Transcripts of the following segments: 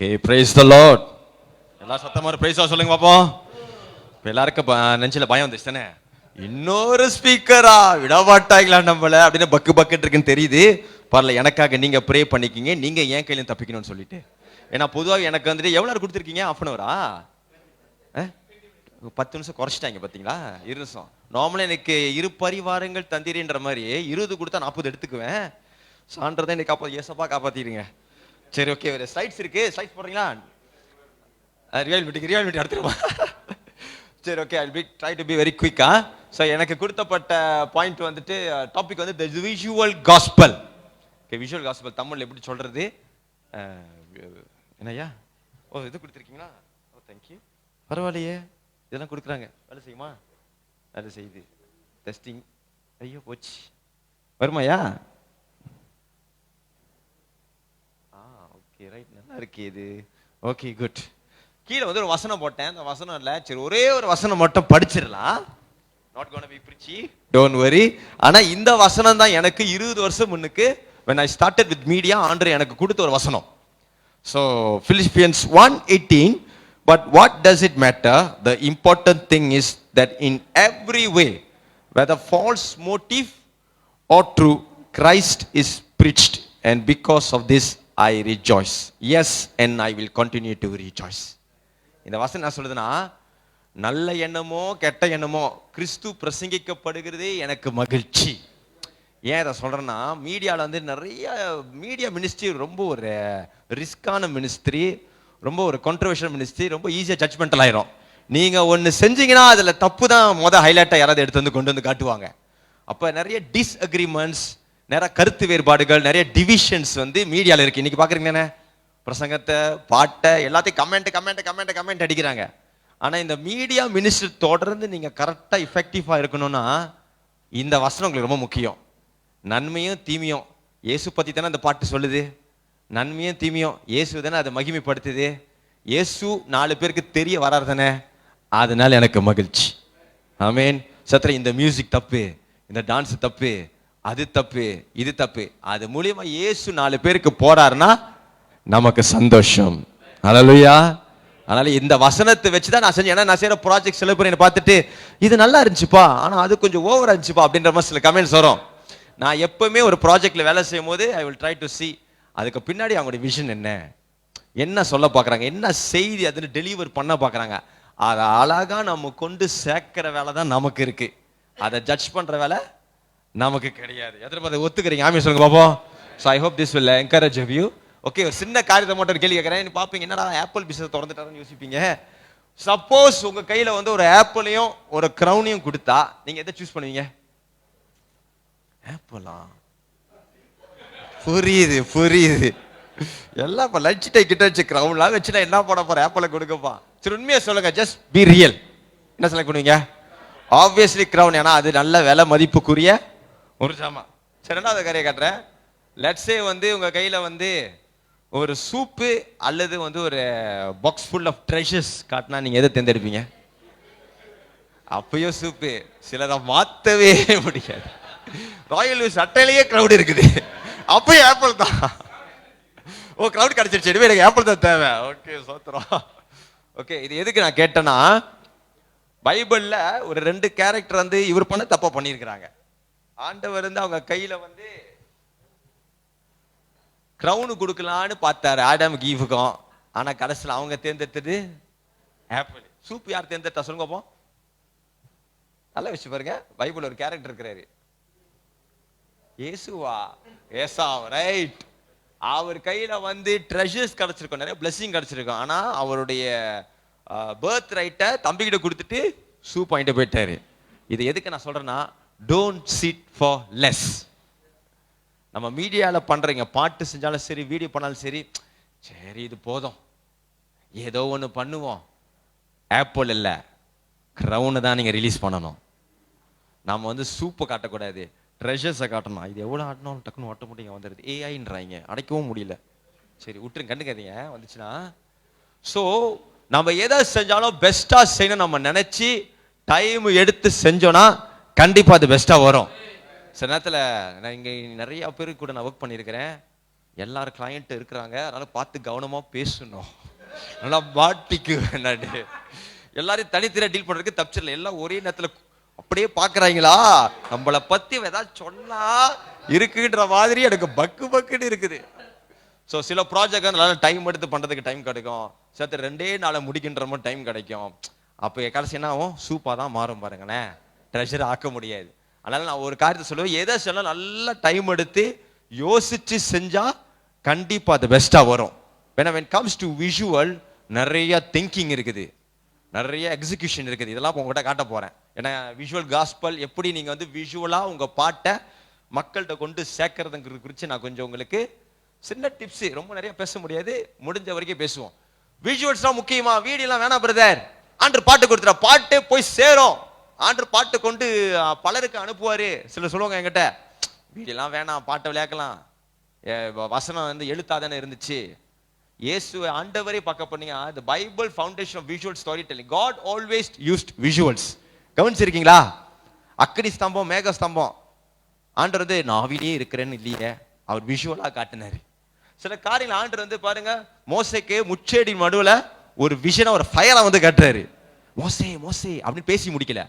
Okay, praise the Lord. எல்லாரும் சத்தமா price சொல்லுங்க பாப்போம். இப்போ எல்லாருக்கும் நெஞ்சில பயம் வந்துச்சு தானே, இன்னொரு ஸ்பீக்கரா விடமாட்டாங்களா நம்மள அப்படின்னு பக்கு பக்கெட் இருக்குன்னு தெரியுது. பரவாயில்ல, எனக்காக நீங்க ப்ரே பண்ணிக்கிங்க, நீங்க ஏன் கையிலும் தப்பிக்கணும்னு சொல்லிட்டு. ஏன்னா பொதுவாக எனக்கு வந்துட்டு எவ்வளோ நேரம் கொடுத்துருக்கீங்க? ½ அன் ஹவரா? 10 நிமிஷம் குறைச்சிட்டாங்க பார்த்தீங்களா? 2 நிமிஷம். நார்மலாக எனக்கு 2 பரிவாரங்கள் தந்திரின்ற மாதிரி 20 கொடுத்தா 40 எடுத்துக்குவேன். சான்றதை இன்னைக்கு ஏசப்பா காப்பாத்திடுங்க. சரி, ஓகே. ஒரு ஸ்லைட்ஸ் இருக்கு, ஸ்லைட்ஸ் போடுறீங்களா? ரியல் மீட்டிங் எடுத்துருமா? சரி, okay. I try to be very குயிக்கா. ஸோ எனக்கு கொடுத்தப்பட்ட பாயிண்ட் வந்துட்டு டாபிக் வந்து the visual gospel. Okay, visual gospel தமிழில் எப்படி சொல்றது? என்னய்யா? ஓ, இது கொடுத்துருக்கீங்களா? ஓ, தேங்க்யூ. பரவாயில்லையே, இதெல்லாம் கொடுக்குறாங்க. வேலை செய்யுமா? வேலை செய்யுது. டெஸ்டிங். ஐயோ போச்சு. வருமாயா? Okay, right. நல்லா இருக்கு இது. Okay, good. கீழே வந்து ஒரு வசனம் போட்டேன். அந்த வசனம் இல்லை, சரி ஒரே ஒரு வசனம் மட்டும் படிச்சிடலாம். Not gonna be preachy, don't worry. ஆனா இந்த வசனம் தான் எனக்கு 20 வருஷம் முன்னுக்கு when I started with media ஆண்டவர் எனக்கு கொடுத்த ஒரு வசனம். So Philippians 1:18, but what does it matter? The important thing is that in every way, whether false motive or true, Christ is preached, and because of this I rejoice. Yes, and I will continue to rejoice. இந்த வசனம் என்ன சொல்லுதுன்னா, நல்ல எண்ணமோ கெட்ட எண்ணமோ கிறிஸ்து பிரசங்கிக்கப்படுகிறதே எனக்கு மகிழ்ச்சி. ஏன் இதை சொல்றேன்னா, மீடியாவில் வந்து நிறைய மீடியா மினிஸ்ட்ரி ரொம்ப ஒரு ரிஸ்கான மினிஸ்ட்ரி, ரொம்ப ஒரு கான்ட்ரோவர்ஷியல் மினிஸ்ட்ரி, ரொம்ப ஈஸியாக ஜட்ஜ்மெண்டல் ஆயிரும். நீங்க ஒன்று செஞ்சீங்கன்னா அதில் தப்பு தான் ஹைலைட்டாக யாராவது எடுத்து வந்து கொண்டு வந்து காட்டுவாங்க. அப்போ நிறைய டிஸ்அக்ரிமெண்ட்ஸ், நிறைய கருத்து வேறுபாடுகள், நிறைய டிவிஷன்ஸ் வந்து மீடியாவில் இருக்கு. இன்னைக்கு பார்க்குறீங்க, பிரசங்கத்தை, பாட்டை, எல்லாத்தையும் கமெண்ட் அடிக்கிறாங்க. ஆனால் இந்த மீடியா மினிஸ்டர் தொடர்ந்து நீங்கள் கரெக்டாக இஃபெக்டிவாக இருக்கணும்னா இந்த வசனம் உங்களுக்கு ரொம்ப முக்கியம். நன்மையும் தீமையும் இயேசு பற்றி தானே அந்த பாட்டு சொல்லுது. நன்மையும் தீமையும் இயேசு தானே அதை மகிமைப்படுத்துது. இயேசு 4 பேருக்கு தெரிய வராது தானே, அதனால எனக்கு மகிழ்ச்சி. ஆமேன். சத்திர இந்த மியூசிக் தப்பு, இந்த டான்ஸ் தப்பு, அது தப்பு, இது தப்பு, அது மூலியமா இயேசு 4 பேருக்கு போறாருன்னா நமக்கு சந்தோஷம். ஹல்லேலூயா. அதனால இந்த வசனத்தை வச்சுதான் நான் செஞ்சேன். ஏன்னா நான் செய்யற ப்ராஜெக்ட் சில பேர் என்ன பார்த்துட்டு இது நல்லா இருந்துச்சுப்பா, ஆனா அது கொஞ்சம் ஓவரா இருந்துச்சுப்பா அப்படின்ற மாதிரி சில கமெண்ட்ஸ் வரும். நான் எப்பவுமே ஒரு ப்ராஜெக்ட்ல வேலை செய்யும் போது I will try to see அதுக்கு பின்னாடி அவங்களுடைய விஷன் என்ன சொல்ல பார்க்குறாங்க, என்ன செய்தி அதில் டெலிவர் பண்ண பார்க்குறாங்க. அதை அழகா நம்ம கொண்டு சேர்க்கிற வேலை தான் நமக்கு இருக்கு. அதை ஜட்ஜ் பண்ற வேலை நமக்கு கிடையாது. எத்தனை பேர் ஒத்துக்கிறீங்க? ஆமீன் சொல்லுங்க பாப்போம். So I hope this will encourage you. Okay, ஒரு சின்ன காரியத்தை மட்டும் ஒரு கேள்வி கேட்குறேன். பார்ப்பீங்க, என்னடா ஆப்பிள் பிசினஸ் திறந்துட்டாருன்னு யோசிப்பீங்க. சப்போஸ் உங்க கையில வந்து ஒரு ஆப்பிளையும் ஒரு கிரவுனையும் கொடுத்தா நீங்க எதை சூஸ் பண்ணுவீங்க? ஆப்பிளா? புரியுது. எல்லாம் இப்போ லஞ்ச் டை கிட்ட வச்சு கிரவுன்லாம் வச்சுனா என்ன பண்ண போற? ஆப்பிளை கொடுக்கப்பா. சரி, உண்மையை சொல்லுங்க, ஜஸ்ட் பி ரியல். என்ன செலக்ட் பண்ணுவீங்க? Obviously crown. ஏன்னா அது நல்ல விலை மதிப்புக்குரிய ஒரு ஜாமா. சரி, ரெண்டாவது கரையை காட்டுறேன். லெட்ஸ் சே வந்து உங்க கையில வந்து ஒரு சூப்பு அல்லது வந்து ஒரு பாக்ஸ் ஃபுல் ஆஃப் ட்ரெஷர்ஸ் காட்டினா நீங்க எதை தேர்ந்தெடுப்பீங்க? அப்பயும் சூப்பு. சிலரை மாத்தவே முடியாது. ராயல் சட்டையிலேயே கிரவுட் இருக்குது, அப்பயும் ஆப்பிள் தான். ஓ, கிரவுட் கிடைச்சிருச்சு, எனக்கு ஆப்பிள் தான் தேவை. ஓகே, சோத்திரம். ஓகே, இது எதுக்கு நான் கேட்டேன்னா, பைபிள்ல ஒரு 2 கேரக்டர் வந்து இவர் பண்ண தப்பா பண்ணியிருக்கிறாங்க. ஆண்டவர் வந்து அவங்க கையில வந்து கிரவுன் கொடுக்கலான்னு பார்த்தாரு ஆடாமுக்கு ஈவுக்கும். ஆனா கடைசியில் அவங்க தேர்ந்தெடுத்தது ஆப்பிள். சூப் யார் தேர்ந்தெடுத்தா சொல்லுங்க போ. நல்லா வச்சு பாருங்க, பைபிள் ஒரு கேரக்டர் இருக்கிறாரு, இயேசுவா, ஏசாவ், ரைட். அவர் கையில வந்து ட்ரெஷர்ஸ் கிடைச்சிருக்கும், நிறைய பிளெஸிங் கிடைச்சிருக்கும். ஆனா அவருடைய பர்த் ரைட்டை தம்பிக்கிட்ட கொடுத்துட்டு சூப் வாங்கிட்டு போயிட்டாரு. இது எதுக்கு நான் சொல்றேன்னா, டோன்ட் சிட் ஃபார் லெஸ். நம்ம மீடியாவில் பண்றீங்க, பாட்டு செஞ்சாலும் சரி, வீடியோ பண்ணாலும் சரி, சரி இது போதும், ஏதோ ஒன்று பண்ணுவோம். ஆப்பிள் இல்லை, கிரவுனை தான் நீங்கள் ரிலீஸ் பண்ணணும். நம்ம வந்து சூப்பை காட்டக்கூடாது, ட்ரெஷர்ஸை காட்டணும். இது எவ்வளோ ஆட்டணும் டக்குன்னு ஓட்ட முடியுங்க வந்துடுது. ஏஐன்றாங்க, அடைக்கவும் முடியல. சரி விட்டுருங்க, கண்டுக்காதீங்க வந்துச்சுன்னா. ஸோ நம்ம எதை செஞ்சாலும் பெஸ்ட்டாக செய்யணும் நம்ம நினச்சி டைம் எடுத்து செஞ்சோன்னா கண்டிப்பாக அது பெஸ்ட்டாக வரும். சில நேரத்தில் நான் இங்கே நிறைய பேருக்கு கூட நான் ஒர்க் பண்ணியிருக்கிறேன். எல்லாரும் கிளையண்ட் இருக்கிறாங்க, அதனால பார்த்து கவனமா பேசணும், நல்லா மாட்டிக்கு வேண்டாடு. எல்லாரையும் தனித்தனியா டீல் பண்றதுக்கு தப்பிச்சிடல. எல்லாம் ஒரே நேரத்துல அப்படியே பாக்குறாங்களா, நம்மளை பத்தி ஏதாவது சொன்னா இருக்குன்ற மாதிரி எனக்கு பக்கு பக்குன்னு இருக்குது. ஸோ சில ப்ராஜெக்ட் நல்லா டைம் எடுத்து பண்றதுக்கு டைம் கிடைக்கும், சேர்த்து 2 நாளை முடிக்கின்ற மாதிரி டைம் கிடைக்கும். அப்போ கடைசி என்ன ஆகும், சூப்பா தான் மாறும் பாருங்களேன், ட்ரெஷர் ஆக்க முடியாது. அதனால நான் ஒரு காரியத்தை சொல்லுவேன், எதை சொல்ல நல்லா டைம் எடுத்து யோசிச்சு செஞ்சா கண்டிப்பா அது பெஸ்டா வரும். when it comes to visual நிறைய திங்கிங் இருக்குது, நிறைய எக்ஸிகியூஷன் இருக்குது. இதெல்லாம் உங்ககிட்ட காட்ட போறேன். ஏன்னா விஷுவல் காஸ்பல் எப்படி நீங்க வந்து விஷுவலா உங்க பாட்டை மக்கள்கிட்ட கொண்டு சேர்க்கறதுங்கிறது குறித்து நான் கொஞ்சம் உங்களுக்கு சின்ன டிப்ஸ், ரொம்ப நிறைய பேச முடியாது, முடிஞ்ச வரைக்கும் பேசுவோம். விஷுவல்ஸ் தான் முக்கியமா, வீடியோலாம் வேணாம் பிரதர், ஆண்டு பாட்டு கொடுத்துற, பாட்டு போய் சேரும், ஆண்டு பாட்டு கொண்டு பலருக்கு அனுப்புவாரு. சிலர் சொல்லுவாங்க என்கிட்ட, வீடியோலாம் வேணாம், பாட்டை விளையாக்கலாம், வசனம் வந்து எழுத்தாதானே இருந்துச்சு. இயேசு ஆண்டவரே பார்க்க பண்ணீங்க, the Bible foundation of visual storytelling. God always used visuals. கவனிச்சிருக்கீங்களா? அக்கினி ஸ்தம்பம், மேக ஸ்தம்பம், ஆண்டவர் வந்து நாவிலே இருக்கிறேன்னு இல்லையே, அவர் விஷுவலா காட்டினாரு. சில காரியங்கள் ஆண்டவர் வந்து பாருங்க, மோசேக்கு முச்செடி நடுவுல ஒரு விஷனா ஒரு ஃபயரா வந்து காட்டுறாரு. மோசே மோசே அப்படின்னு பேசி முடிக்கல,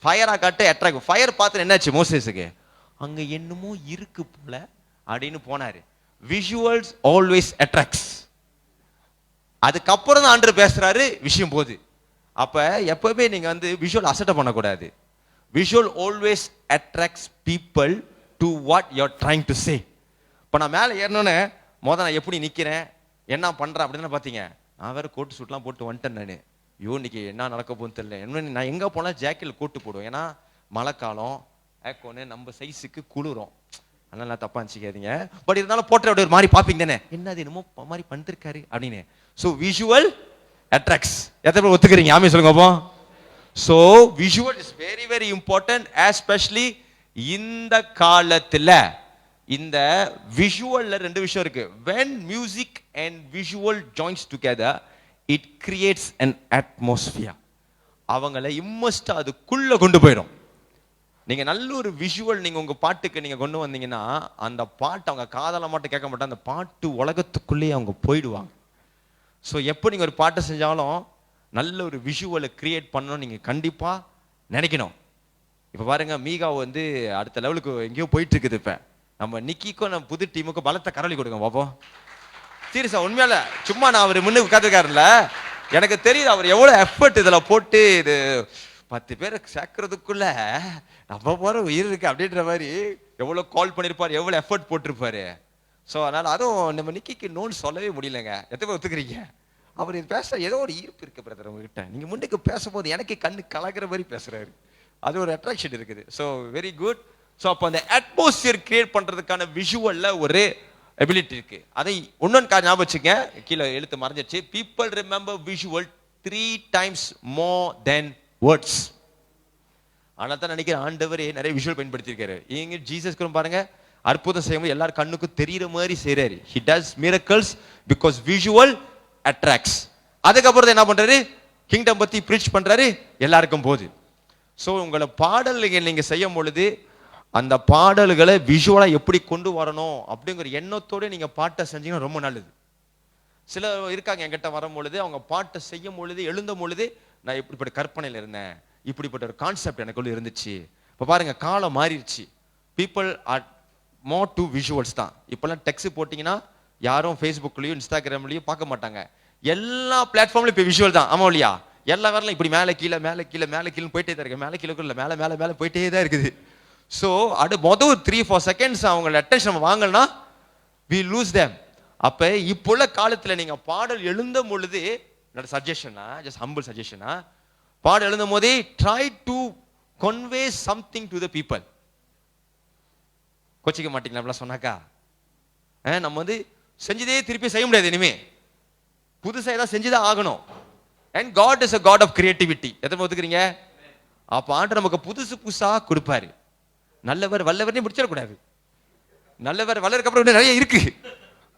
ஃபயரா காட்ட அட்ராக்ட். ஃபயர் பார்த்து என்னாச்சு மோசேஸுக்கு, அங்க என்னமோ இருக்கு போல அப்படின்னு போனாரு. Visuals always attracts. அதுக்கப்புறம் தான் ஆண்டவர் பேசுறாரு விஷயம் போது. அப்ப எப்பவுமே நீங்க வந்து விஷுவல் அசட்டை பண்ணக்கூடாது. Visual always attracts people to what you are trying to say. இப்போ நான் மேலே ஏறணுன்னு நான் எப்படி நிற்கிறேன், என்ன பண்ணுறேன் அப்படின்னு பார்த்தீங்க, நான் வேற கோட்டு சூட்லாம் போட்டு வந்துட்டேன். நான் ஐயோ இன்னைக்கு என்ன நடக்க போகுன்னு தெரியல. என்ன நான் எங்கே போனால் ஜாக்கெட்டில் கோட்டு போடுவேன், ஏன்னா மழை காலம், ஏக்கோன்னு நம்ம சைஸுக்கு குளிரும், அதனால தப்பா நினச்சிக்காதீங்க. பட் இருந்தாலும் போட்ட அப்படி ஒரு மாதிரி பார்ப்பீங்க தானே, என்னது என்னமோ மாதிரி பண்ணிருக்காரு அப்படின்னு. So visual attracts. எத்தனை பேர் ஒத்துக்கிறீங்க? ஆமே சொல்லுங்க அப்போ. So visual is very very important, especially இந்த காலத்தில். இந்த விஷுவல்ல 2 விஷயம் இருக்கு. when music and visual joins together it creates an atmosphere. அவங்கள இம்மஸ்ட் அதுக்குள்ள கொண்டு போயிடும். நீங்க நல்ல ஒரு விஷுவல் நீங்க உங்க பாட்டுக்கு நீங்க கொண்டு வந்தீங்கன்னா, அந்த பாட்டு அவங்க காதல மட்டும் கேட்க மாட்டாங்க, அந்த பாட்டு உலகத்துக்குள்ளேயே அவங்க போயிடுவாங்க. ஸோ எப்போ நீங்க ஒரு பாட்டை செஞ்சாலும் நல்ல ஒரு விஷுவலை கிரியேட் பண்ணணும் நீங்க கண்டிப்பா நினைக்கணும். இப்ப பாருங்க, மீகா வந்து அடுத்த லெவலுக்கு எங்கேயோ போயிட்டு இருக்குது. இப்ப நம்ம நிக்கிக்கும் நம்ம புது டீமுக்கும் பலத்தை கரளி கொடுங்க பாப்போம். சீரியஸா, உண்மையால சும்மா நான் அவர் முன்னுக்கு உட்காந்துருக்காருல்ல, எனக்கு தெரியுது அவர் எவ்வளவு எஃபர்ட் இதுல போட்டு, இது 10 பேரை சேர்க்கறதுக்குள்ள நம்ம போற உயிர் இருக்கு அப்படின்ற மாதிரி எவ்வளவு கால் பண்ணிருப்பாரு, எவ்வளவு எஃபர்ட் போட்டிருப்பாரு. ஸோ அதனால அதுவும் நம்ம நிக்கிக்கு நோன்னு சொல்லவே முடியலங்க. எத்தனை பேர் ஒத்துக்கிறீங்க? அவர் பேச ஏதோ ஒரு ஈர்ப்பு இருக்கு பிரதர் உங்ககிட்ட. நீங்க முன்னுக்கு பேசும்போது எனக்கு கண்ணு கலக்கிற மாதிரி பேசுறாரு, அது ஒரு அட்ராக்ஷன் இருக்குது. So very good. ஸோ அப்போ அந்த அட்மாஸ்பியர் கிரியேட் பண்றதுக்கான விஷுவல்ல ஒரு எபிலிட்டி இருக்கு. அதை இன்னொன்று ஞாபகம் வச்சுங்க, கீழே எழுத்து மறைஞ்சிருச்சு. People remember visual 3 times more than words. ஆனால் தான் நினைக்கிறேன் ஆண்டவரே நிறைய விஷுவல் பயன்படுத்தியிருக்காரு. இங்க ஜீசஸ்க்கு பாருங்க, அற்புதம் செய்யும்போது எல்லாரும் கண்ணுக்கும் தெரியுற மாதிரி செய்யறாரு. he does miracles because visual attracts. அதுக்கப்புறம் என்ன பண்றாரு, கிங்டம் பத்தி பிரீச் பண்றாரு எல்லாருக்கும் போது. ஸோ உங்களை பாடல்கள் நீங்க செய்யும் பொழுது அந்த பாடல்களை விஷுவலா எப்படி கொண்டு வரணும் அப்படிங்கிற எண்ணத்தோட நீங்க பாட்டை செஞ்சீங்கன்னா ரொம்ப நல்லது. சில இருக்காங்க என்கிட்ட வரும் பொழுது, அவங்க பாட்டை செய்யும் பொழுது எழுந்தும் பொழுது, நான் இப்படிப்பட்ட கற்பனையில் இருந்தேன், இப்படிப்பட்ட ஒரு கான்செப்ட் எனக்குள்ள இருந்துச்சு. இப்போ பாருங்க காலம் மாறிடுச்சு. People are more to visuals தான். இப்பெல்லாம் டெக்ஸ்ட் போட்டிங்கன்னா யாரும் ஃபேஸ்புக்லயும் இன்ஸ்டாகிராம்லயும் பார்க்க மாட்டாங்க, எல்லா பிளாட்ஃபார்ம்லயும் இப்போ விஷுவல் தான். ஆமா இல்லையா? எல்லா வரலாம் இப்படி மேலே கீழே மேலே கீழே மேலே கீழே போயிட்டே தான் இருக்கு, மேலே கீழே இல்லை மேலே மேலே மேலே போயிட்டே தான் இருக்குது. ஸோ அது மொதல் 3-4 seconds அவங்களோட அட்டென்ஷன் வாங்கலன்னா we lose them. அப்போ இப்போ உள்ள காலத்தில் நீங்க பாடல் எழுந்த பொழுது என்னோட சஜஷனா, ஜஸ்ட் ஹம்பிள் சஜஷனா, பாடல் எழுந்தும் போதே try to convey something to the people. கோச்சிக்க மாட்டீங்களா அப்படிலாம் சொன்னாக்கா? நம்ம வந்து செஞ்சதே திருப்பி செய்ய முடியாது, இனிமே புதுசாக ஏதாவது செஞ்சுதான் ஆகணும். And God is a God of creativity. எத்தனை ஒத்துக்கிறீங்க? அப்ப ஆண்டவர் நமக்கு புதுசு புதுசா கொடுப்பாரு. நல்லவர் வல்லவர்னே முடிச்சிடக்கூடாது, நல்லவர் வல்லருக்கு அப்புறம் நிறைய இருக்கு.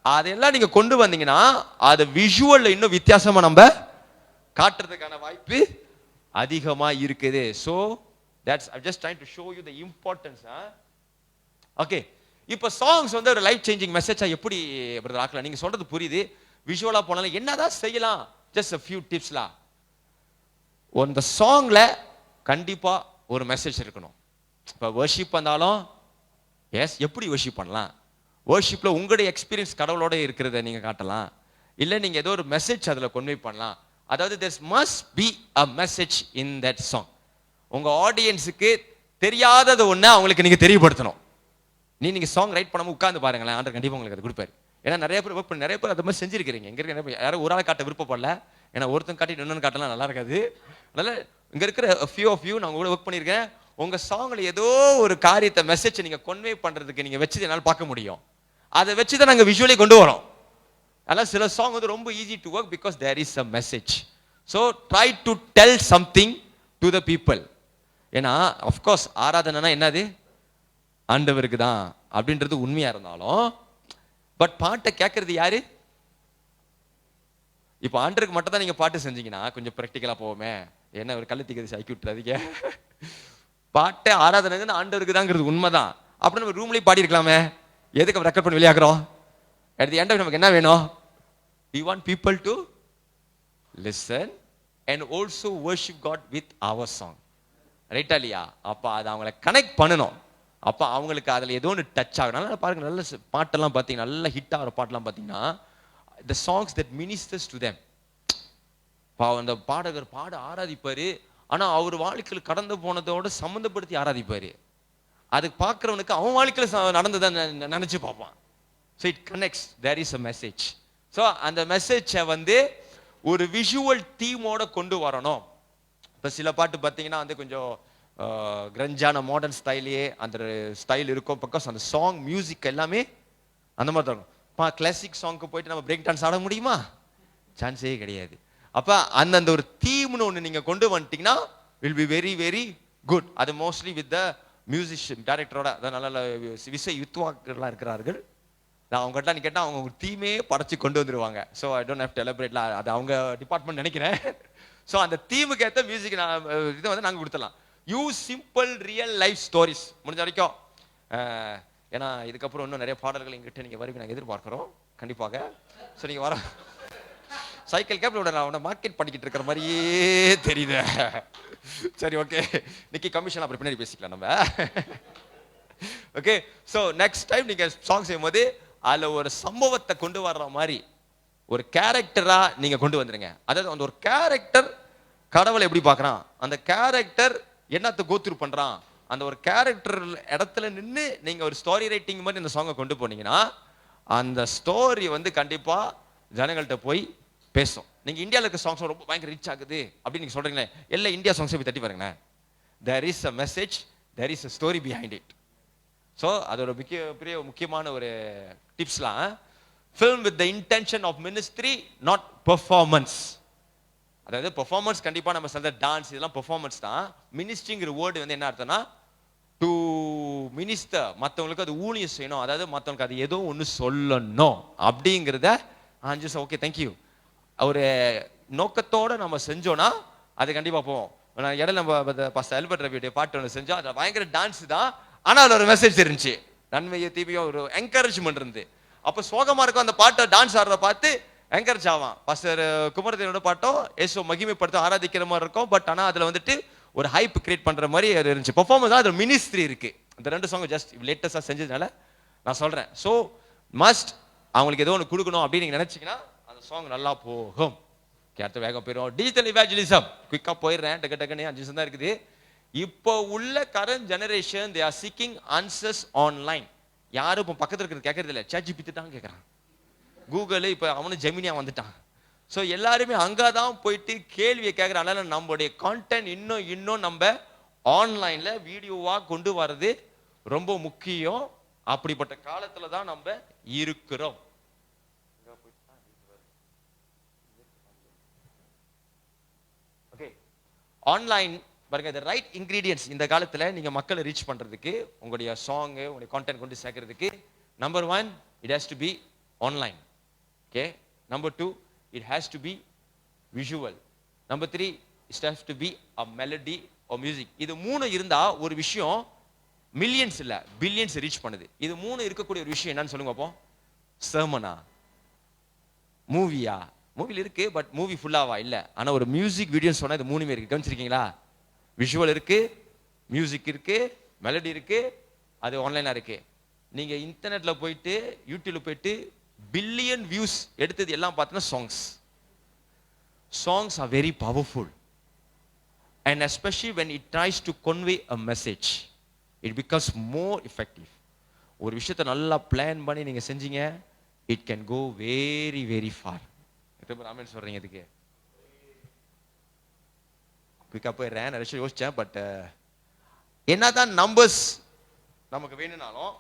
அதெல்லாம் நீங்க கொண்டு வந்தீங்கன்னா அது விஷுவல்ல இன்னும் வித்தியாசமா நம்ம காட்டுறதுக்கான வாய்ப்பு அதிகமா இருக்குது. So that's I'm just trying to show you the importance. Okay, இப்போ சாங்ஸ் வந்து ஒரு லைஃப் சேஞ்சிங் மெசேஜா எப்படி பிரதர் ஆக்கலாம்? நீங்க சொல்றது புரியுது. விஷுவலா போனாலும் என்னதான் செய்யலாம்? Just a few tipsலாம். அந்த சாங்ல கண்டிப்பா ஒரு மெசேஜ் இருக்கணும். இப்போ வர்ஷிப் வந்தாலும் எஸ் எப்படி வர்ஷிப் பண்ணலாம்? வர்ஷிப்ல உங்களுடைய எக்ஸ்பீரியன்ஸ் கடவுளோட இருக்கிறத நீங்க காட்டலாம். இல்ல நீங்க ஏதோ ஒரு மெசேஜ் அதுல கன்வே பண்ணலாம். அதாவது there must be a message in that song. உங்க ஆடியன்ஸுக்கு தெரியாதது ஒண்ணு அவங்களுக்கு நீங்க தெரியப்படுத்தணும். நீங்க சாங் ரைட் பண்ணாம உட்கார்ந்து பாருங்களேன், ஆண்டவர் கண்டிப்பா உங்களுக்கு அது கொடுப்பாரு. ஏன்னா நிறைய பேர் ஒர்க் பண்ணி நிறைய பேர் அதை மாதிரி செஞ்சிருக்கிறீங்க. இங்க இருக்க யாரும் ஒரு ஆளை காட்ட விருப்பப்படல. ஏன்னா ஒருத்தன் காட்டி இன்னொன்று காட்டலாம் நல்லா இருக்காது. அதனால இங்க இருக்கிற ஃபியூ ஆஃப் யூ நான் கூட ஒர்க் பண்ணியிருக்கேன். உங்க சாங்ல ஏதோ ஒரு காரியத்தை மெசேஜ் நீங்க கன்வே பண்றதுக்கு நீங்க வச்சு என்னால பார்க்க முடியும். அதை வச்சு தான் நாங்க விஷுவலி கொண்டு வரோம். அதனால சில சாங் வந்து ரொம்ப easy to work because there is a message. So try to tell something to the people. ஏன்னா அஃப்கோர்ஸ் ஆராதனைனா என்னது? ஆண்டவருக்கு தான் அப்படின்றது உண்மையா இருந்தாலும் பட் பாட்டை கேட்கறது யாரு? இப்போ ஆண்டருக்கு மட்டும் தான் நீங்க பாட்டு செஞ்சீங்கன்னா கொஞ்சம் ப்ராக்டிக்கலா போவோமே. என்ன ஒரு கள்ளு திகதி சாக்கி விட்டுறாதீங்க. பாட்டை ஆராதனை ஆண்டவருக்கு தாங்கிறது உண்மைதான். அப்படி நம்ம ரூம்லயே பாடி இருக்கலாமே. எதுக்கு ரெக்கார்ட் பண்ணி வெளியாக்குறோம்? at the end of நமக்கு என்ன வேணும்? we want people to listen and also worship God with our song. ரைட்டா இல்லையா? அப்ப அதை அவங்களை கனெக்ட் பண்ணணும். அப்ப அவங்களுக்கு அதுல ஏதோ ஒன்று டச் ஆகும். நல்லா பாருங்க, நல்ல பாட்டெல்லாம் பார்த்தீங்கன்னா நல்ல ஹிட் ஆகிற பாட்டெல்லாம் பார்த்தீங்கன்னா the songs that ministers to them. அந்த பாடகர் பாட ஆராதிப்பாரு. ஆனா அவர் வாழ்க்கையில் கடந்து போனதோட சம்மந்தப்படுத்தி ஆராதிப்பாரு. அது பார்க்கிறவனுக்கு அவன் வாழ்க்கையில் நடந்ததை நினைச்சு பார்ப்பான். So it connects, there is a message. So அந்த மெசேஜை வந்து ஒரு விஷுவல் தீமோட கொண்டு வரணும். இப்போ சில பாட்டு பார்த்தீங்கன்னா வந்து கொஞ்சம் கிரஞ்சான மாடர்ன் ஸ்டைலே அந்த ஸ்டைல் இருக்கும். பிகாஸ் அந்த சாங் மியூசிக் எல்லாமே அந்த மாதிரி தான் இருக்கும். கிளாசிக் சாங்க்கு போயிட்டு நம்ம பிரேக் டான்ஸ் ஆட முடியுமா? சான்ஸே கிடையாது. அப்போ அந்தந்த ஒரு தீம்னு ஒன்று நீங்கள் கொண்டு வந்துட்டீங்கன்னா will be very very good. அது மோஸ்ட்லி வித் த மியூசிஷியன் டைரக்டரோட அதான் நல்ல விசை யுத்வாக்கர்லாம் இருக்கிறார்கள். நான் அவங்ககிட்ட கேட்டால் அவங்க ஒரு தீமே படைச்சு கொண்டு வந்துருவாங்க. So I don't have to எலபரேட்லாம், அது அவங்க டிபார்ட்மெண்ட் நினைக்கிறேன். ஸோ அந்த தீமுக்கு ஏற்ற மியூசிக் நான் இதை வந்து நாங்கள் கொடுத்துடலாம். Use simple real life stories முடிஞ்ச வரைக்கும். ஏன்னா இதுக்கப்புறம் இன்னும் நிறைய பாடல்கள் எங்கிட்ட நீங்கள் வரைக்கும் நாங்கள் எதிர்பார்க்குறோம் கண்டிப்பாக. ஸோ நீங்கள் வர சைக்கிள் கேப்ல நான் மார்க்கெட் பண்ணிக்கிட்டு இருக்கிற மாதிரியே தெரியுது. சரி, ஓகே, இன்னைக்கு கமிஷன் அப்புறம் பின்னாடி பேசிக்கலாம் நம்ம. ஓகே, ஸோ நெக்ஸ்ட் டைம் நீங்கள் சாங் செய்யும் போது அதில் ஒரு சம்பவத்தை கொண்டு வர்ற மாதிரி ஒரு கேரக்டரா நீங்க கொண்டு வந்துருங்க. அதாவது அந்த ஒரு கேரக்டர் கடவுளை எப்படி பார்க்கறான், அந்த கேரக்டர் என்னத்தை கோத்ரூ பண்றான், அந்த ஒரு கேரக்டர் இடத்துல நின்று நீங்க ஒரு ஸ்டோரி ரைட்டிங் மாதிரி இந்த சாங்கை கொண்டு போனீங்கன்னா அந்த ஸ்டோரி வந்து கண்டிப்பா ஜனங்கள்கிட்ட போய் பேசும். நீங்க இந்தியாவில் இருக்க சாங்ஸ் ரொம்ப பயங்கர ரீச் ஆகுது அப்படின்னு நீங்க சொல்றீங்களே, எல்லா இந்தியா சாங்ஸை போய் தட்டி பாருங்களேன். There is a message, there is a story behind it. So அதோட முக்கியமான ஒரு டிப்ஸ்லாம், film with the intention of ministry, not performance. அதாவது பெர்ஃபார்மன்ஸ் கண்டிப்பா நம்ம சொல்ற டான்ஸ் இதெல்லாம் பெர்ஃபார்மன்ஸ் தான். மினிஸ்ட்ரிங்கிற வேர்டு வந்து என்ன அர்த்தம்னா டு மினிஸ்டர், மற்றவங்களுக்கு அது ஊழியம் செய்யணும், அதாவது மற்றவங்களுக்கு அது ஏதோ ஒன்று சொல்லணும் அப்படிங்கிறத ஜஸ்ட் ஓகே தேங்க்யூ ஒரு நோக்கத்தோட நம்ம செஞ்சோம்னா அது கண்டிப்பா போவோம். இடையில நம்ம பாஸ்டர் ஆல்பர்ட் ரவியுடைய பாட்டு ஒன்று செஞ்சோம், அது பயங்கர டான்ஸ் தான், ஆனால் அதில் ஒரு மெசேஜ் இருந்துச்சு, நன்மையை தீமையும் ஒரு என்கரேஜ்மெண்ட் இருந்து. அப்போ சோகமா இருக்கும் அந்த பாட்டை டான்ஸ் ஆடுறத பார்த்து என்கரேஜ் ஆவான். பாஸ்டர் குமரதேவனோட பாட்டம் ஏசோ மகிமைப்படுத்த ஆராதிக்கிற மாதிரி இருக்கும், பட் ஆனால் அதில் வந்துட்டு ஒரு ஹைப் கிரியேட் பண்ற மாதிரி அது இருந்துச்சு. பெர்ஃபார்மன்ஸ் தான், அது மினிஸ்ட்ரி இருக்கு. அந்த ரெண்டு சாங் ஜஸ்ட் லேட்டஸ்டாக செஞ்சதுனால நான் சொல்றேன். ஸோ மஸ்ட் அவங்களுக்கு ஏதோ ஒன்று கொடுக்கணும் அப்படின்னு நீங்க நினைச்சீங்கன்னா அந்த சாங் நல்லா போகும். அடுத்த வேகம் போயிடும். டிஜிட்டல் இவாஞ்சலிசம் குயிக்கா போயிடுறேன், டக்கு டக்குன்னு 5 நிமிஷம் தான் இருக்குது. இப்போ உள்ள current generation they are seeking answers online. யாரும் இப்போ பக்கத்தில் இருக்கிறது கேட்கறது இல்லை, ChatGPT தான் கேட்குறான். கூகுள் இப்போ அவனு ஜெமினியா வந்துட்டான். ஸோ எல்லாருமே அங்கே தான் போயிட்டு கேள்வியை கேட்குறாங்க. நம்மளுடைய கான்டென்ட் இன்னும் நம்ம ஆன்லைன்ல வீடியோவா கொண்டு வர்றது ரொம்ப முக்கியம். அப்படிப்பட்ட காலத்துல தான் நம்ம இருக்கிறோம். ஓகே, ஆன்லைன் பாருங்க, the right ingredients இந்த காலத்துல நீங்க மக்களை ரீச் பண்றதுக்கு, உங்களுடைய சாங் உங்களுடைய கான்டென்ட் கொண்டு சேர்க்கறதுக்கு, number 1 it has to be online. Okay, number 2 it has to be visual. Number 3 it has to be a melody or music. இது மூணு இருந்தா ஒரு விஷயம் மில்லியன்ஸ் இல்ல பில்லியன்ஸ் ரீச் பண்ணுது. இது 3 இருக்கக்கூடிய ஒரு விஷயம் என்னன்னு சொல்லுங்க அப்போ. சர்மனா, மூவியா? மூவில இருக்கு, பட் மூவி ஃபுல்லாவா இல்ல. ஆனா ஒரு மியூசிக் வீடியோ சொன்னா இது 3மே இருக்கு. கவனிச்சிருக்கீங்களா? விஷுவல் இருக்கு, மியூசிக் இருக்கு, மெலடி இருக்கு, அது ஆன்லைனா இருக்கு. நீங்க இன்டர்நெட்ல போயிட்டு யூடியூப்ல போயிட்டு பில்லியன் வியூஸ் எடுத்தது எல்லாம் பார்த்தீங்கன்னா songs are very powerful, and especially when it tries to convey a message, it becomes more effective. ஒரு விஷயத்தை நல்லா பிளான் பண்ணி நீங்க செஞ்சீங்க, it can go very very far. எத்தனை பேர் ஆமென் சொல்றீங்க இதுக்கு? குயிக்கா போயிடுறேன். நிறைய யோசிச்சேன், பட் என்னதான் நம்பர்ஸ் நமக்கு வேணும்னாலும்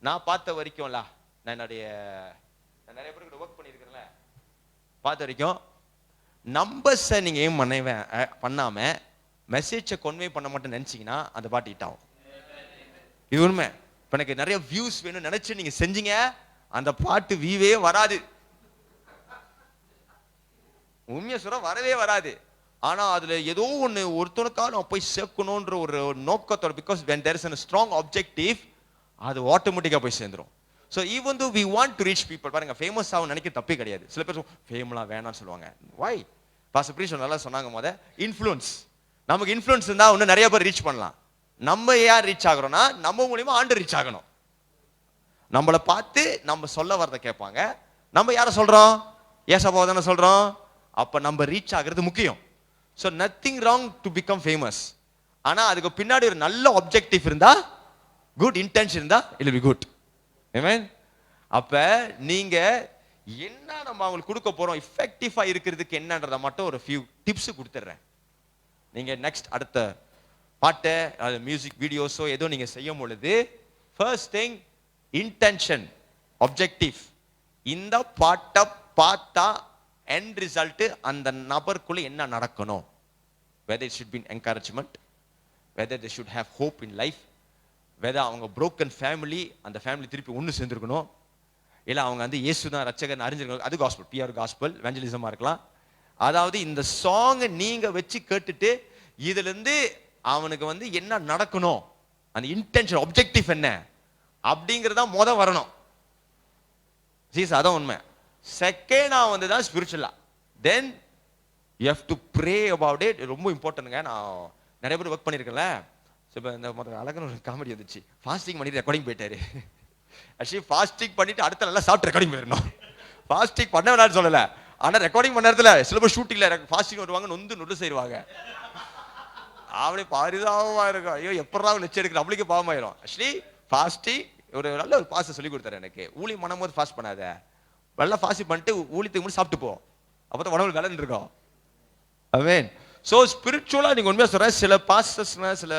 நான் பார்த்த வரைக்கும்ல, நான் நிறைய பேருக்கு ஒர்க் பண்ணியிருக்கிறேன்ல, பார்த்த வரைக்கும் நம்பர்ஸை நீங்க ஏன் பண்ணாம மெசேஜை கன்வே பண்ண மாட்டேன்னு நினைச்சீங்கன்னா அந்த பாட்டு ஹிட் ஆகும். இது உண்மை. இப்ப எனக்கு நிறைய வியூஸ் வேணும்னு நினைச்சு நீங்க செஞ்சீங்க, அந்த பாட்டு வியூவே வராது. உண்மையா சொல்ற, வரவே வராது. ஆனா அதுல ஏதோ ஒண்ணு ஒருத்தனுக்காக நம்ம போய் சேர்க்கணும்ன்ற ஒரு நோக்கத்தோட, because when there is a strong objective, அது ஆட்டோமேட்டிக்கா போய் சேர்ந்துரும். So even though we want to reach people, பாருங்க, ஃபேமஸ் ஆகும் நினைக்க தப்பே கிடையாது. சில பேர் ஃபேம்லாம் வேணாம்னு சொல்லுவாங்க. why? பாஸ்டர் பிரீஷ் நல்லா சொன்னாங்க. இன்ஃப்ளூயன்ஸ், நமக்கு இன்ஃப்ளூயன்ஸ் இருந்தா இன்னும் நிறைய பேர் ரீச் பண்ணலாம். நம்ம யார் ரீச் ஆகுறோம்னா நம்ம மூலியமா ஆண்டு ரீச் ஆகணும். நம்மளை பார்த்து நம்ம சொல்ல வரத கேட்பாங்க. நம்ம யாரை சொல்றோம்? ஏசப்பாவை தானே சொல்றோம். அப்ப நம்ம ரீச் ஆகிறது முக்கியம். So nothing wrong to become famous. ஆனா அதுக்கு பின்னாடி ஒரு நல்ல ஆப்ஜெக்டிவ் இருந்தா, குட் இன்டென்ஷன் இருந்தா, இட் வில் பி குட். ஆமென். அப்ப நீங்க என்ன நம்ம அவங்களுக்கு கொடுக்க போறோம், எஃபெக்டிவா இருக்கிறதுக்கு என்னன்றத மட்டும் ஒரு ஃபியூ டிப்ஸ் கொடுத்துறேன். நீங்க நெக்ஸ்ட் அடுத்த பாட்டை, அது மியூசிக் வீடியோஸோ ஏதோ நீங்க செய்யும் பொழுது, ஃபர்ஸ்ட் திங் இன்டென்ஷன், ஆப்ஜெக்டிவ். இந்த பாட்டை பார்த்தா எண்ட் ரிசல்ட் அந்த நபருக்குள்ள என்ன நடக்கணும், whether it should be encouragement, whether they should have hope in life, whether அவங்க broken family, அந்த ஃபேமிலி திருப்பி ஒன்று சேர்ந்துருக்கணும், இல்லை அவங்க வந்து இயேசு தான் ரட்சகன் அறிஞ்சிருக்கணும், அது காஸ்பல், பிஆர் காஸ்பல், எவஞ்சலிசமா இருக்கலாம். அதாவது இந்த சாங் நீங்க வச்சு கேட்டுட்டு இதுல இருந்து அவனுக்கு வந்து என்ன நடக்கணும், அந்த இன்டென்ஷன் ஆப்ஜெக்டிவ் என்ன அப்படிங்கறத வரணும். சீஸ், அதான் உண்மை. செகண்டா வந்து தான் ஸ்பிரிச்சுவலா, then you have to pray about it. ரொம்ப இம்பார்ட்டன்ட்ங்க. நான் நிறைய பேர் ஒர்க் பண்ணியிருக்கேன்ல. இப்போ இந்த அழகான ஒரு காமெடி வந்துச்சு. ஃபாஸ்டிங் பண்ணிட்டு ரெக்கார்டிங் போயிட்டாரு. ஆக்சுவலி ஃபாஸ்டிங் பண்ணிட்டு அடுத்த நல்லா சாப்பிட்டு ரெக்கார்டிங் போயிடணும். ஃபாஸ்டிங் பண்ண வேணாம்னு சொல்லல, ஆனா ரெக்கார்டிங் பண்ண நேரத்துல சில பேர் ஷூட்டிங்ல ஃபாஸ்டிங் வருவாங்க, நொந்து செய்வாங்க. அப்படியே பரிதாபமா இருக்கும். ஐயோ எப்படா லெச்சு எடுக்கிற, அவளுக்கு பாவமாயிரும். ஆக்சுவலி ஃபாஸ்டிங் ஒரு நல்ல ஒரு பாஸ்டர் சொல்லி கொடுத்தாரு எனக்கு. ஊழியம் பண்ணும்போது ஃபாஸ்ட் பண்ணாத, நல்லா ஃபாஸ்டிங் பண்ணிட்டு ஊழியத்துக்கு முன்னாடி சாப்பிட்டு போ, அப்பதான் உடம்புல வேலை இருக்கும். ஆமென். சோ ஸ்பிரிச்சுவலா நீங்க உண்மையா சொல்றேன், சில பாஸ்டர்ஸ், சில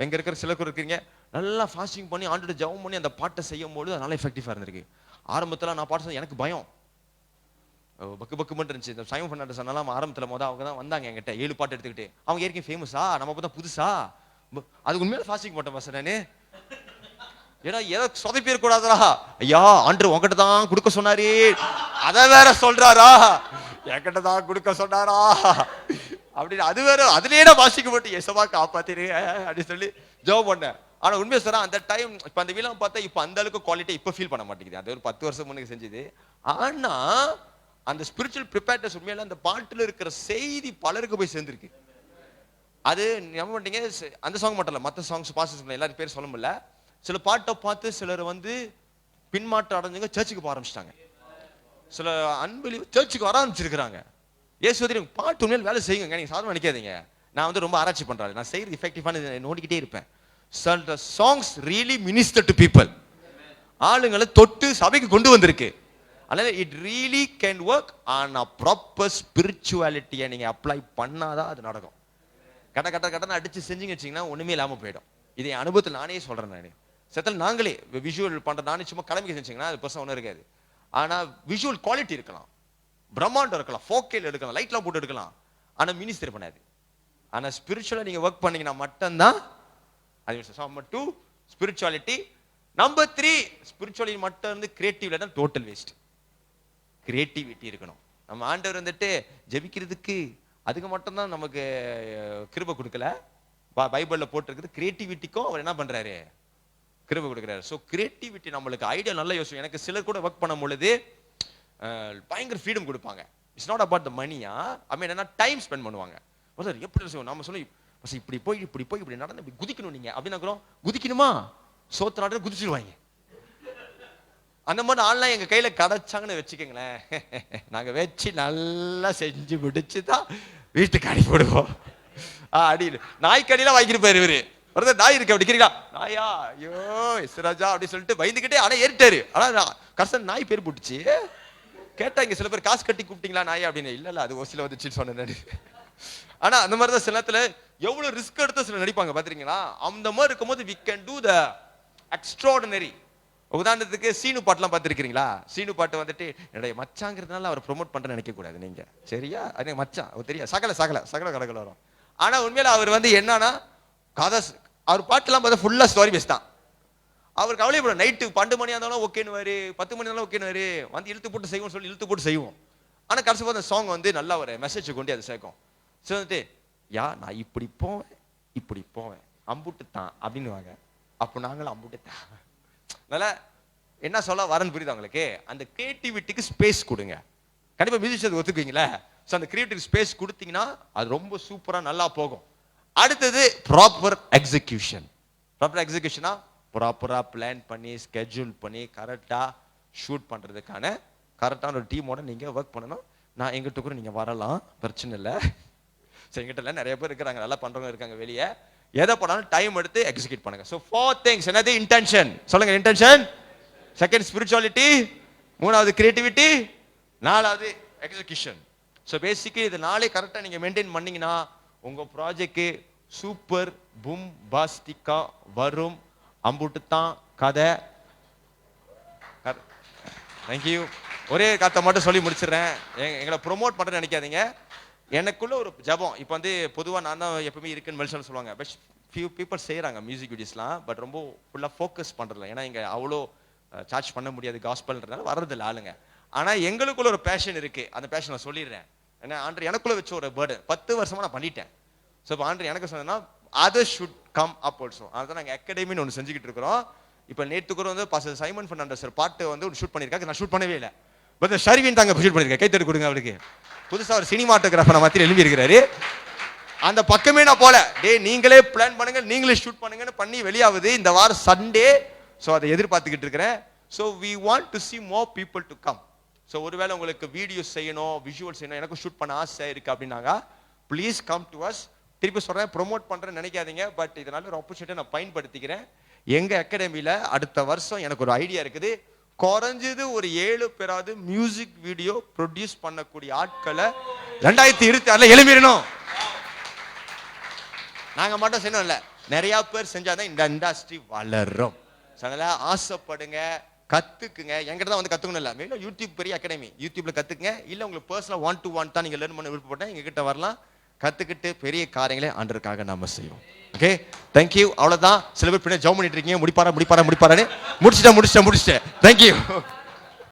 எங்க இருக்கிற சில பேர் இருக்கீங்க, நல்லா ஃபாஸ்டிங் பண்ணி ஆண்டோட ஜெபம் பண்ணி அந்த பாட்டை செய்யும் போது அது நல்லா எஃபெக்டிவா இருந்திருக்கு. ஆரம்பத்துல நான் பாட்டு சொன்ன, எனக்கு பயம், பக்கு மட்டும் இருந்துச்சு. இந்த சைமன் ஃபெர்னாண்டஸ் சொன்னாலும் ஆரம்பத்துல அவங்க தான் வந்தாங்க என்கிட்ட 7 பாட்டு எடுத்துக்கிட்டு. அவங்க ஏற்கனவே ஃபேமஸா, நம்ம பார்த்தா புதுசா, அது உண்மையில ஃபாஸ்டிங் போட்டேன் பாஸ்டர் நானு. ஏன்னா ஏதோ சொதப்பிட கூடாதா, ஐயா ஆண்டவர் உங்ககிட்ட தான் கொடுக்க சொன்னாரு, அதை வேற சொல்றாரா, என்கிட்ட தான் கொடுக்க சொன்னாரா அப்படின்னு, அது வேற அதுலயே நான் வாசிக்க போட்டு எசமா காப்பாத்திரு அப்படின்னு சொல்லி ஜெபம் பண்ணேன். ஆனா உண்மையை சொல்றேன், அந்த டைம் இப்ப அந்த வீலம் பார்த்தா இப்ப அந்த அளவுக்கு குவாலிட்டி இப்ப ஃபீல் பண்ண மாட்டேங்குது. அது ஒரு 10 வருஷம் முன்னுக்கு செஞ்சது. ஆனா அந்த ஸ்பிரிச்சுவல் ப்ரிப்பேர்னஸ் உண்மையில அந்த பாட்டுல இருக்கிற செய்தி பலருக்கு போய் சேர்ந்திருக்கு. அது நம்ப மாட்டீங்க. அந்த சாங் மட்டும் இல்ல, மற்ற சாங்ஸ் பாஸ்டர்ஸ் எல்லாரும் பேர் சொல்ல முடியல. சில பாட்டை பார்த்து சிலர் வந்து பின்மாற்றம் அடைஞ்சவங்க சர்ச்சுக்கு போக ஆரம்பிச்சிட்டாங்க. சில அன்பிலி சர்ச்சுக்கு வர ஆரம்பிச்சிருக்கிறாங்க. ஏசுவதிரி பாட்டு உண்மையில வேலை செய்யுங்க, நீங்க சாதாரண நினைக்காதீங்க. நான் வந்து ரொம்ப ஆராய்ச்சி பண்றேன், நான் செய்யறது எஃபெக்டிவான நோண்டிக்கிட்டே இருப்பேன். The songs really minister to people. ஆளுங்களை தொட்டு சபைக்கு கொண்டு வந்திருக்கு. அதனால it really can work on a proper spirituality. நீங்க அப்ளை பண்ணாதான் அது நடக்கும். கட்ட அடிச்சு செஞ்சீங்க வச்சீங்கன்னா ஒண்ணுமே இல்லாம போயிடும். இதை அனுபவத்தில் நானே சொல்றேன். நானே செத்தல் நாங்களே விஷுவல் பண்ற, நானே சும்மா கிளம்பி செஞ்சீங்கன்னா அது பெருசா ஒன்றும் இருக்காது. ஆனா விஷுவல் குவாலிட்டி இருக்கலாம், பிரம்மாண்டம் இருக்கலாம், ஃபோக்கேல் எடுக்கலாம், லைட்லாம் போட்டு எடுக்கலாம், ஆனா மினிஸ்டர் பண்ணாது. ஆனா ஸ்பிரிச்சுவலா நீங்க ஒர்க் பண்ணீங்கன்னா மட்டும்தான் அது. Number 2 spirituality. நம்பர் 3 ஸ்பிரிச்சுவாலிட்டி மட்டும் இருந்து கிரியேட்டிவ்ல தான் டோட்டல் வேஸ்ட். கிரியேட்டிவிட்டி இருக்கணும். நம்ம ஆண்டவர் வந்துட்டு ஜெபிக்கிறதுக்கு அதுக்கு மட்டும்தான் நமக்கு கிருபை கொடுக்கல, பைபிள்ல போட்டிருக்குது. கிரியேட்டிவிட்டிக்கும் அவர் என்ன பண்றாரு? கிருபை கொடுக்குறாரு. ஸோ கிரியேட்டிவிட்டி நம்மளுக்கு ஐடியா நல்லா யோசிக்கும். எனக்கு சிலர் கூட ஒர்க் பண்ணும் பொழுது பயங்கர ஃப்ரீடம் கொடுப்பாங்க. இட்ஸ் நாட் அபவுட் த மணியா, ஐ மீன் என்ன டைம் ஸ்பெண்ட் பண்ணுவாங்க. சார் எப்படி சொல்லுவோம், நம்ம சொல்லி இப்படி போய் இப்படி நடந்து இப்படி குதிக்கணும் நீங்க அப்படின்னு குதிக்கணுமா, சோத்து நாட்டு குதிச்சிருவாங்க. அந்த மாதிரி ஆள்லாம் எங்க கையில கிடைச்சாங்கன்னு வச்சுக்கோங்களேன், நாங்க வச்சு நல்லா செஞ்சு முடிச்சுதான் வீட்டுக்கு அடி போடுவோம். அடி நாய்க்கடியெல்லாம் வாங்கிருப்பாரு இவரு. நாய் இருக்கு அப்படி கேட்கிறீங்களா, நாயா ஐயோ இஸ்ராஜா அப்படி சொல்லிட்டு பயந்துகிட்டே ஆனா ஏறிட்டாரு. ஆனா கர்சன் நாய் பேர் போட்டுச்சு. கேட்டா இங்க சில பேர் காசு கட்டி கூப்பிட்டீங்களா நாயா அப்படின்னு. இல்ல அது ஓசில வந்துச்சுன்னு சொன்னேன். ஆனா அந்த மாதிரிதான் சில நேரத்துல எவ்வளவு ரிஸ்க் எடுத்து சில நடிப்பாங்க பாத்தீங்களா. அந்த மாதிரி இருக்கும்போது we can do the extraordinary. உதாரணத்துக்கு சீனு பாட்டுலாம் பார்த்துருக்கீங்களா? சீனு பாட்டு வந்துட்டு என்னுடைய மச்சாங்கிறதுனால அவர் ப்ரொமோட் பண்றேன்னு நினைக்க கூடாது நீங்க, சரியா? அது மச்சான் தெரியா, சகல கடகள் வரும். ஆனா உண்மையில அவர் வந்து என்னன்னா கதை, அவர் பாட்டுலாம் பார்த்தா ஃபுல்லா ஸ்டோரி பேஸ் தான். அவர் கவலைப்பட நைட்டு 12 மணியா இருந்தாலும் ஓகேன்னு, 10 மணி இருந்தாலும் ஓகேன்னு வந்து இழுத்து போட்டு செய்வோம் சொல்லி இழுத்து போட்டு செய்வோம். ஆனா கடைசி பார்த்த சாங் வந்து நல்லா ஒரு மெசேஜ் கொண்டு அது சேர்க்கும். சரி வந்துட்டு நான் இப்படி போவேன் அம்புட்டு தான் அப்படின்னு வாங்க. அப்போ நாங்களும் அம்புட்டு தான். அதனால என்ன சொல்ல வரேன்னு புரியுது உங்களுக்கு? அந்த கிரியேட்டிவிட்டிக்கு ஸ்பேஸ் கொடுங்க. கண்டிப்பா மியூசிஷியன் ஒத்துக்குவீங்களா? ஸோ அந்த கிரியேட்டிவ் ஸ்பேஸ் கொடுத்தீங்கன்னா அது ரொம்ப சூப்பரா நல்லா போகும். அடுத்தது ப்ராப்பர் எக்ஸிகியூஷன். ப்ராப்பர் எக்ஸிகியூஷனா ப்ராப்பரா பிளான் பண்ணி ஸ்கெட்யூல் பண்ணி கரெக்டா ஷூட் பண்றதுக்கான கரெக்டான ஒரு டீமோட நீங்க ஒர்க் பண்ணணும். நான் எங்கிட்ட கூட நீங்க வரலாம், பிரச்சனை இல்லை. ஸோ எங்கிட்ட நிறைய பேர் இருக்கிறாங்க, நல்லா பண்றவங்க இருக்காங்க வெளியே. எதை பண்ணாலும் டைம் எடுத்து எக்ஸிக்யூட் பண்ணுங்க. So 4 things. என்னது? இன்டென்ஷன். சொல்லுங்க இன்டென்ஷன். Second spirituality. மூணாவது கிரியேட்டிவிட்டி. நாலாவது எக்ஸிகியூஷன். ஸோ பேசிக்கலி இது நாளே கரெக்டாக நீங்கள் மெயின்டைன் பண்ணீங்கன்னா உங்கள் ப்ராஜெக்ட் சூப்பர் பூம் பாஸ்டிக்கா வரும். அம்புட்டு தான் கதை. தேங்க்யூ. ஒரே கதை மட்டும் சொல்லி முடிச்சிடுறேன். எங்களை ப்ரொமோட் பண்ணுறேன்னு நினைக்காதீங்க. எனக்குள்ள ஒரு ஜபம். இப்போ வந்து பொதுவாக நான் தான் எப்பவுமே இருக்குன்னு மெல்சன் சொல்லுவாங்க. பட் ஃபியூ பீப்புள் செய்கிறாங்க மியூசிக் வீடியோஸ்லாம், பட் ரொம்ப ஃபுல்லாக ஃபோக்கஸ் பண்ணுறதில்ல. ஏன்னா இங்கே அவ்வளோ சார்ஜ் பண்ண முடியாது காஸ்பல்ன்றதால வர்றதில்ல ஆளுங்க. ஆனால் எங்களுக்குள்ள ஒரு பேஷன் இருக்கு. அந்த பேஷன் நான் சொல்லிடுறேன். ஏன்னா ஆண்டர் எனக்குள்ள வச்ச ஒரு பேர்டு 10 வருஷமா நான் பண்ணிட்டேன். ஸோ இப்போ ஆண்டர் எனக்கு சொன்னா other should come up also. அதுதான் நாங்கள் அகாடமின்னு ஒன்று செஞ்சுக்கிட்டு இருக்கிறோம். இப்போ நேற்று கூட வந்து பாஸ்டர் சைமன் ஃபெர்னாண்டஸ் சார் பாட்டு வந்து ஒரு ஷூட் பண்ணியிருக்காங்க. நான் ஷூட் பண்ணவே இல்லை. பட் ஷர்வின் தாங்க ஷூட் பண்ணியிருக்கேன். கைத்தட்டு கொடுங்க அவருக்கு. புதுசாக ஒரு சினிமாட்டோகிராஃபரை மாற்றி எழுப்பி இருக்கிறாரு. அந்த பக்கமே நான் போல. நீங்களே பிளான் பண்ணுங்க, நீங்களே ஷூட் பண்ணுங்கன்னு பண்ணி வெளியாகுது இந்த வாரம் சண்டே. ஸோ அதை எதிர்பார்த்துக்கிட்டு இருக்கிறேன். So we want to see more people to come. So ஒருவேளை உங்களுக்கு வீடியோஸ் செய்யணும், விஷுவல்ஸ் செய்யணும், எனக்கு ஷூட் பண்ண ஆசை இருக்கு அப்படின்னாங்க, ப்ளீஸ் கம் டு அஸ். திருப்பி சொல்றேன், ப்ரொமோட் பண்றேன்னு நினைக்காதீங்க. பட் இதனால ஒரு ஆப்பர்ச்சுனிட்டி நான் பயன்படுத்திக்கிறேன். எங்க அகாடமியில அடுத்த வருஷம் எனக்கு ஒரு ஐடியா இருக்குது. குறைஞ்சது ஒரு 7 பேராவது மியூசிக் வீடியோ ப்ரொடியூஸ் பண்ணக்கூடிய ஆட்களை 2026 எழுப்பிடணும். நாங்க மட்டும் செய்யணும் இல்ல, நிறைய பேர் செஞ்சாதான் இந்த இண்டஸ்ட்ரி வளரும். அதனால ஆசைப்படுங்க, கத்துக்குங்க. என்கிட்ட தான் வந்து கத்துக்கணும் இல்ல, மேலும் யூடியூப் பெரிய அகாடமி, யூடியூப்ல கத்துக்குங்க. இல்ல உங்களுக்கு பர்சனல் 1-to-1 தான் நீங்க லேர்ன் பண்ண விருப்பப்பட்டா எங்க கிட்ட வரலாம். கத்துக்கிட்டு பெரிய காரியங்களை ஆண்டவருக்காக நாம செய்வோம். Okay, thank you. அவ்வளவுதான். சில பேர் பின்னாடி ஜெபம் பண்ணிட்டு இருக்கீங்க, முடிப்பாரா முடிச்சிட்டேன். தேங்க்யூ.